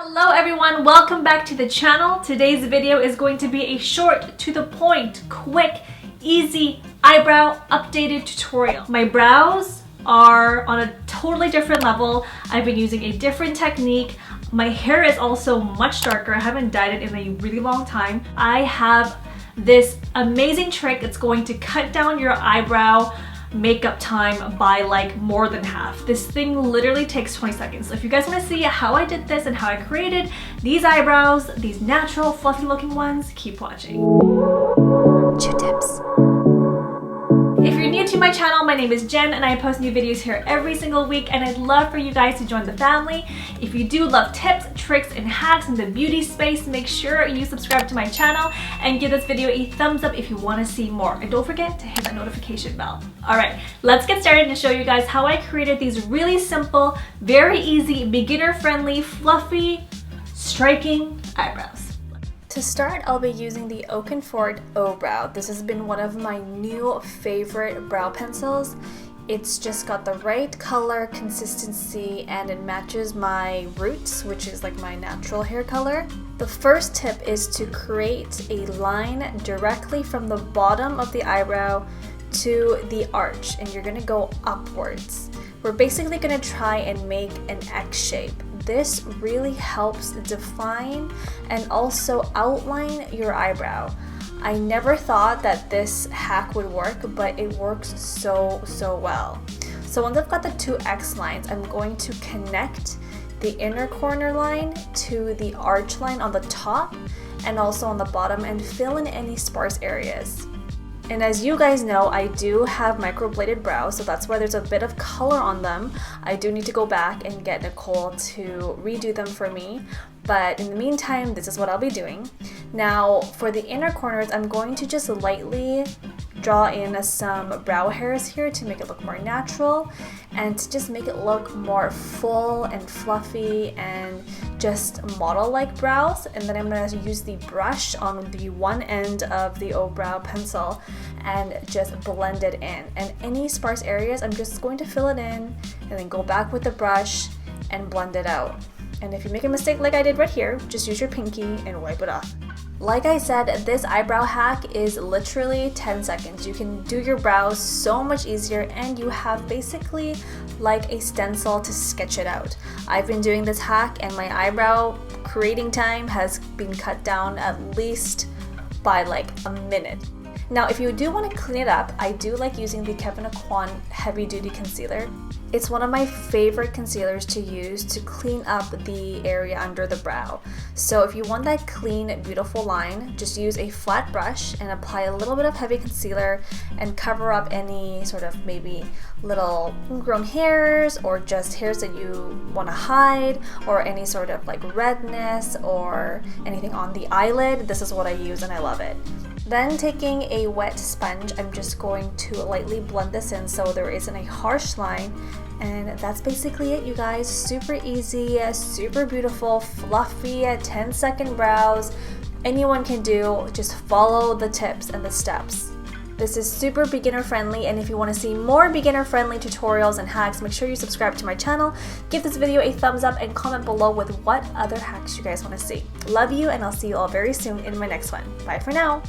Hello everyone, welcome back to the channel. Today's video is going to be a short, to the point, quick, easy eyebrow updated tutorial. My brows are on a totally different level. I've been using a different technique. My hair is also much darker. I haven't dyed it in a really long time. I have this amazing trick. It's going to cut down your eyebrow makeup time by like more than half. This thing literally takes 20 seconds. So if you guys want to see how I did this and how I created these eyebrows, these natural fluffy looking ones, keep watching. Chiutips. If you're new to my channel, my name is Jen and I post new videos here every single week and I'd love for you guys to join the family. If you do love tips, tricks, and hacks in the beauty space, make sure you subscribe to my channel and give this video a thumbs up if you want to see more. And don't forget to hit that notification bell. Alright, let's get started and show you guys how I created these really simple, very easy, beginner-friendly, fluffy, striking eyebrows. To start, I'll be using the Aucoin Eyebrow. This has been one of my new favorite brow pencils. It's just got the right color, consistency, and it matches my roots, which is like my natural hair color. The first tip is to create a line directly from the bottom of the eyebrow to the arch, and you're gonna go upwards. We're basically gonna try and make an X shape. This really helps define and also outline your eyebrow. I never thought that this hack would work, but it works so well. So once I've got the two X lines, I'm going to connect the inner corner line to the arch line on the top and also on the bottom and fill in any sparse areas. And as you guys know, I do have microbladed brows, so that's why there's a bit of color on them. I do need to go back and get Nicole to redo them for me, but in the meantime, this is what I'll be doing. Now, for the inner corners, I'm going to just lightly draw in some brow hairs here to make it look more natural and to just make it look more full and fluffy and just model-like brows. And then I'm going to use the brush on the one end of the Eyebrow pencil and just blend it in. And any sparse areas, I'm just going to fill it in and then go back with the brush and blend it out. And if you make a mistake like I did right here, just use your pinky and wipe it off. Like I said, this eyebrow hack is literally 10 seconds. You can do your brows so much easier and you have basically like a stencil to sketch it out. I've been doing this hack and my eyebrow creating time has been cut down at least by like a minute. Now, if you do want to clean it up, I do like using the Kevyn Aucoin Heavy Duty Concealer. It's one of my favorite concealers to use to clean up the area under the brow. So if you want that clean, beautiful line, just use a flat brush and apply a little bit of heavy concealer and cover up any sort of maybe little ingrown hairs or just hairs that you want to hide or any sort of like redness or anything on the eyelid. This is what I use and I love it. Then taking a wet sponge, I'm just going to lightly blend this in so there isn't a harsh line. And that's basically it, you guys. Super easy, super beautiful, fluffy, 10-second brows. Anyone can do, just follow the tips and the steps. This is super beginner friendly, and if you want to see more beginner friendly tutorials and hacks, make sure you subscribe to my channel, give this video a thumbs up, and comment below with what other hacks you guys want to see. Love you, and I'll see you all very soon in my next one. Bye for now.